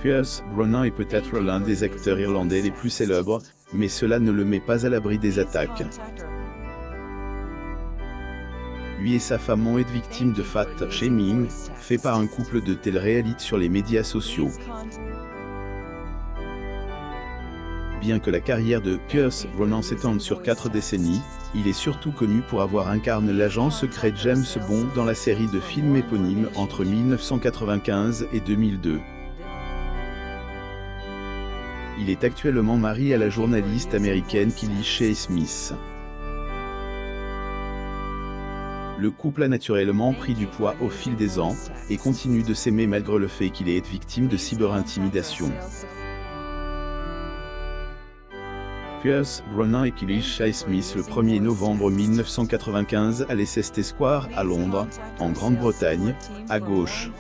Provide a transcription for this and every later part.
Pierce Brosnan est peut-être l'un des acteurs irlandais les plus célèbres, mais cela ne le met pas à l'abri des attaques. Lui et sa femme ont été victimes de fat shaming, fait par un couple de télé-réalités sur les médias sociaux. Bien que la carrière de Pierce Brosnan s'étende sur 4 décennies, il est surtout connu pour avoir incarné l'agent secret James Bond dans la série de films éponyme entre 1995 et 2002. Il est actuellement marié à la journaliste américaine Kelly Shea Smith. Le couple a naturellement pris du poids au fil des ans, et continue de s'aimer malgré le fait qu'il ait été victime de cyberintimidation. Pierce Brosnan et Kelly Shea Smith le 1er novembre 1995 à Leicester Square à Londres, en Grande-Bretagne, à gauche.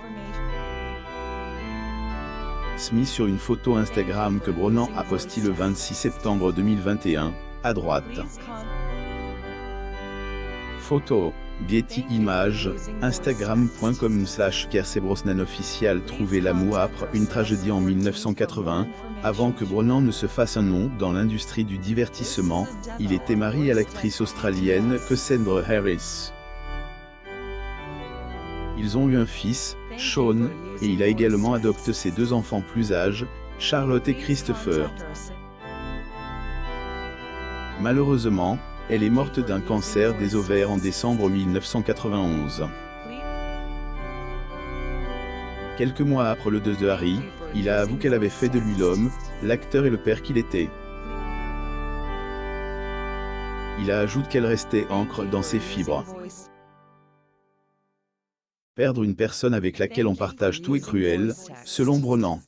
Smith sur une photo Instagram que Brosnan a postée le 26 septembre 2021, à droite. Photo, Getty Images, Instagram.com/Pierce Brosnan official. Trouver l'amour après une tragédie en 1980, avant que Brosnan ne se fasse un nom dans l'industrie du divertissement, il était marié à l'actrice australienne Cassandra Harris. Ils ont eu un fils, Sean, et il a également adopté ses 2 enfants plus âgés, Charlotte et Christopher. Malheureusement, elle est morte d'un cancer des ovaires en décembre 1991. Quelques mois après le décès de Harry, il a avoué qu'elle avait fait de lui l'homme, l'acteur et le père qu'il était. Il a ajouté qu'elle restait ancrée dans ses fibres. Perdre une personne avec laquelle on partage tout est cruel, selon Brosnan.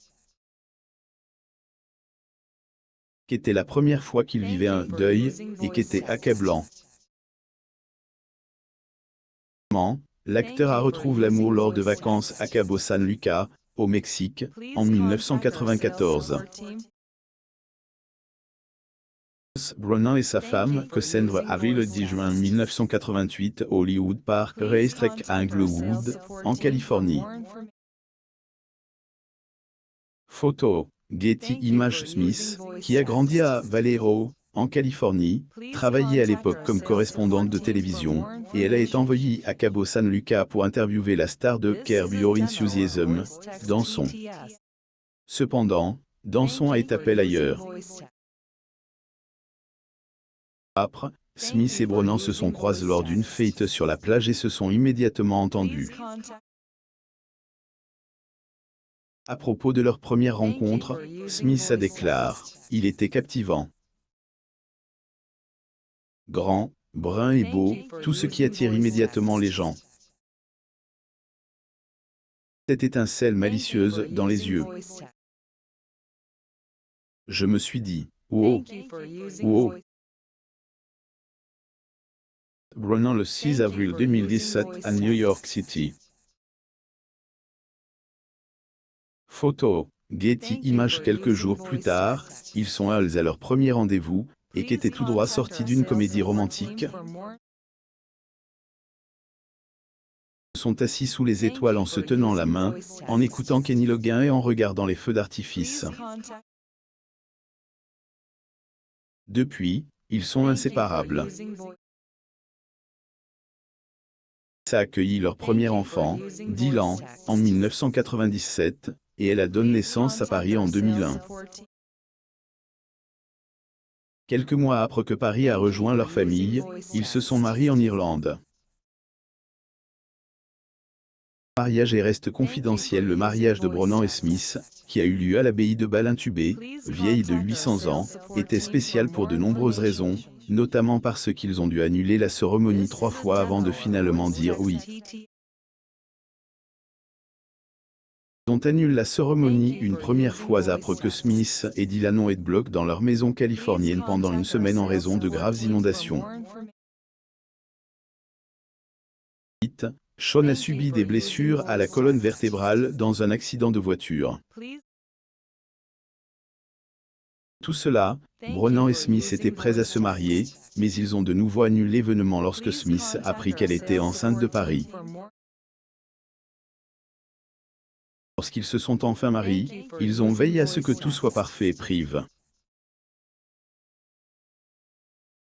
Qu'était la première fois qu'il vivait un deuil, et qu'était accablant. L'acteur a retrouvé l'amour lors de vacances à Cabo San Lucas, au Mexique, en 1994. Brosnan et sa femme, Cassandra Harris le 10 juin 1988 au Hollywood Park Racetrack à Inglewood, en Californie. Photo, Getty Images. Smith, qui a grandi à Vallejo, en Californie, travaillait à l'époque comme correspondante de télévision, et elle a été envoyée à Cabo San Lucas pour interviewer la star de Curb Your Enthusiasm, Danson. Cependant, Danson a été appelé ailleurs. Après, Smith et Brosnan se sont croisés lors d'une fête sur la plage et se sont immédiatement entendus. À propos de leur première rencontre, Smith a déclaré « Il était captivant. Grand, brun et beau, tout ce qui attire immédiatement les gens. Cette étincelle malicieuse dans les yeux. Je me suis dit « Wow, wow ». Brosnan le 6 avril 2017 à New York City. Photo, Getty Images. Quelques jours plus tard, ils sont allés à leur premier rendez-vous, et qui était tout droit sorti d'une comédie romantique. Ils sont assis sous les étoiles en se tenant la main, en écoutant Kenny Loggins et en regardant les feux d'artifice. Depuis, ils sont inséparables. A accueilli leur premier enfant, Dylan, en 1997, et elle a donné naissance à Paris en 2001. Quelques mois après que Paris a rejoint leur famille, ils se sont mariés en Irlande. Le mariage reste confidentiel. Le mariage de Brosnan et Smith, qui a eu lieu à l'abbaye de Ballintubé, vieille de 800 ans, était spécial pour de nombreuses raisons, notamment parce qu'ils ont dû annuler la cérémonie 3 fois avant de finalement dire oui. Ils ont annulé la cérémonie une première fois après que Smith et Dylan ont été bloqués dans leur maison californienne pendant une semaine en raison de graves inondations. Sean a subi des blessures à la colonne vertébrale dans un accident de voiture. Tout cela, Brosnan et Smith étaient prêts à se marier, mais ils ont de nouveau annulé l'événement lorsque Smith a appris qu'elle était enceinte de Paris. Lorsqu'ils se sont enfin mariés, ils ont veillé à ce que tout soit parfait et prive.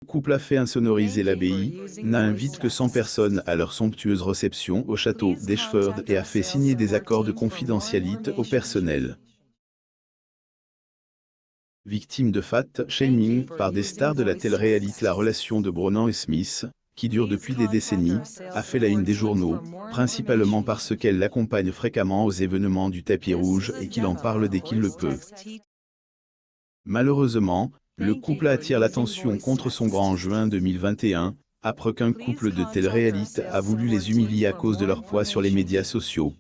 Le couple a fait insonoriser l'abbaye, n'a invité que 100 personnes à leur somptueuse réception au château d'Eschford et a fait signer des accords de confidentialité au personnel. Victime de fat shaming par des stars de la télé-réalité, la relation de Brennan et Smith, qui dure depuis des décennies, a fait la une des journaux, principalement parce qu'elle l'accompagne fréquemment aux événements du tapis rouge et qu'il en parle dès qu'il le peut. Malheureusement, le couple attire l'attention contre son grand en juin 2021, après qu'un couple de télé-réalité a voulu les humilier à cause de leur poids sur les médias sociaux.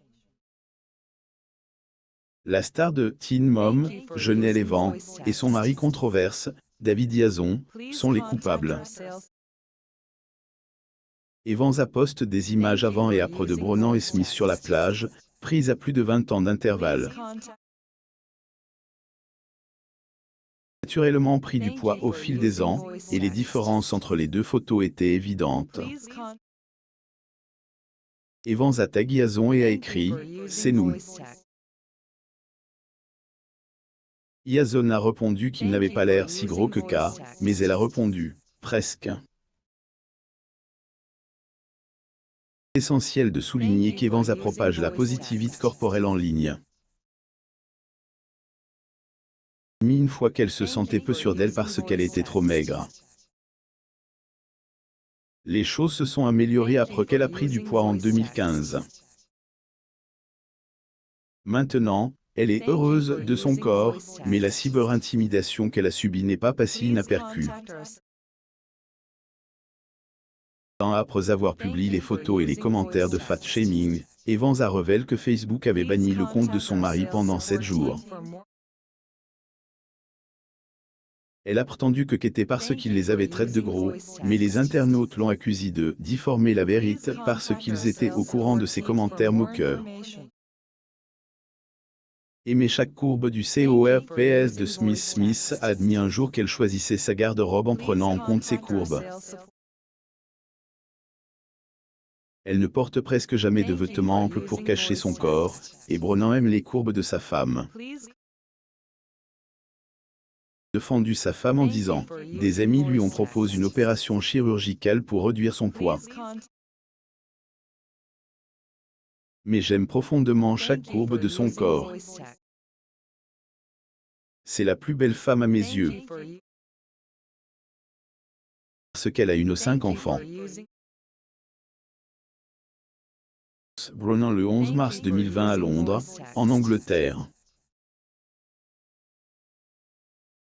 La star de Teen Mom, Janelle Evans, et son mari controverse, David Yazon, sont les coupables. Evans a posté des images avant et après de Brennan et Smith sur la plage, prises à plus de 20 ans d'intervalle. Naturellement pris du poids au fil des ans, et les différences entre les deux photos étaient évidentes. Evans a tagué Yazon et a écrit « C'est nous ». Yazon a répondu qu'il n'avait pas l'air si gros que K, mais elle a répondu « Presque ». C'est essentiel de souligner qu'Evans a propagé la positivité corporelle en ligne. Une fois qu'elle se sentait peu sûre d'elle parce qu'elle était trop maigre. Les choses se sont améliorées après qu'elle a pris du poids en 2015. Maintenant, elle est heureuse de son corps, mais la cyberintimidation qu'elle a subie n'est pas passée inaperçue. Après avoir publié les photos et les commentaires de fat shaming, Evans a révélé que Facebook avait banni le compte de son mari pendant 7 jours. Elle a prétendu que c'était parce qu'il les avait traités de gros, mais les internautes l'ont accusé de déformer la vérité parce qu'ils étaient au courant de ses commentaires moqueurs. Aimer chaque courbe du corps de Smith a admis un jour qu'elle choisissait sa garde-robe en prenant en compte ses courbes. Elle ne porte presque jamais de vêtements amples pour cacher son corps, et Brennan aime les courbes de sa femme. Défendu sa femme en disant « Des amis lui ont proposé une opération chirurgicale pour réduire son poids. Mais j'aime profondément chaque courbe de son corps. C'est la plus belle femme à mes yeux. Parce qu'elle a nos 5 enfants. » Brennan le 11 mars 2020 à Londres, en Angleterre.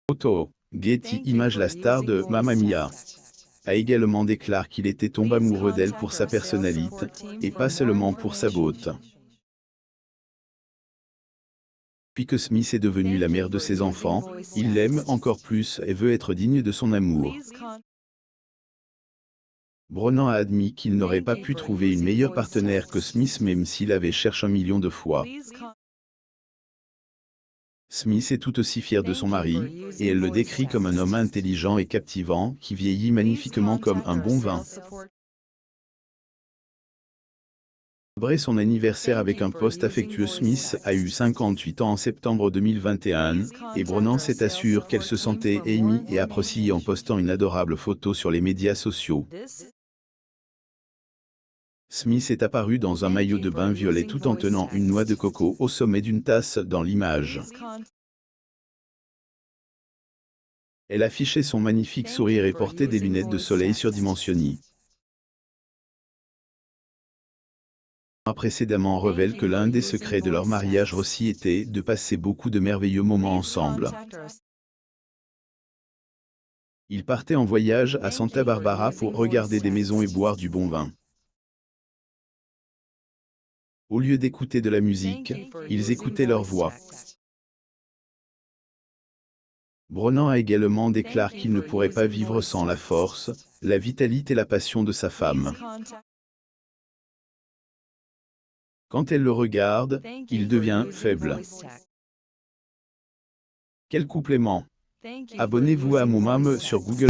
Photo, Getty Images. La star de Mamma Mia a également déclaré qu'il était tombé amoureux d'elle pour sa personnalité, et pas seulement pour sa beauté. Depuis que Smith est devenue la mère de ses enfants, il l'aime encore plus et veut être digne de son amour. Brennan a admis qu'il n'aurait pas pu trouver une meilleure partenaire que Smith même s'il avait cherché 1 million de fois. Smith est tout aussi fier de son mari, et elle le décrit comme un homme intelligent et captivant, qui vieillit magnifiquement comme un bon vin. Célébrer son anniversaire avec un post affectueux. Smith a eu 58 ans en septembre 2021, et Brennan s'est assuré qu'elle se sentait émue et appréciée en postant une adorable photo sur les médias sociaux. Smith est apparu dans un maillot de bain violet tout en tenant une noix de coco au sommet d'une tasse dans l'image. Elle affichait son magnifique sourire et portait des lunettes de soleil surdimensionnées. A précédemment révèle que l'un des secrets de leur mariage aussi était de passer beaucoup de merveilleux moments ensemble. Ils partaient en voyage à Santa Barbara pour regarder des maisons et boire du bon vin. Au lieu d'écouter de la musique, ils écoutaient leur voix. Brennan a également déclaré qu'il ne pourrait pas vivre sans la force, la vitalité et la passion de sa femme. Quand elle le regarde, il devient faible. Quel complément! Abonnez-vous à Moumam sur Google.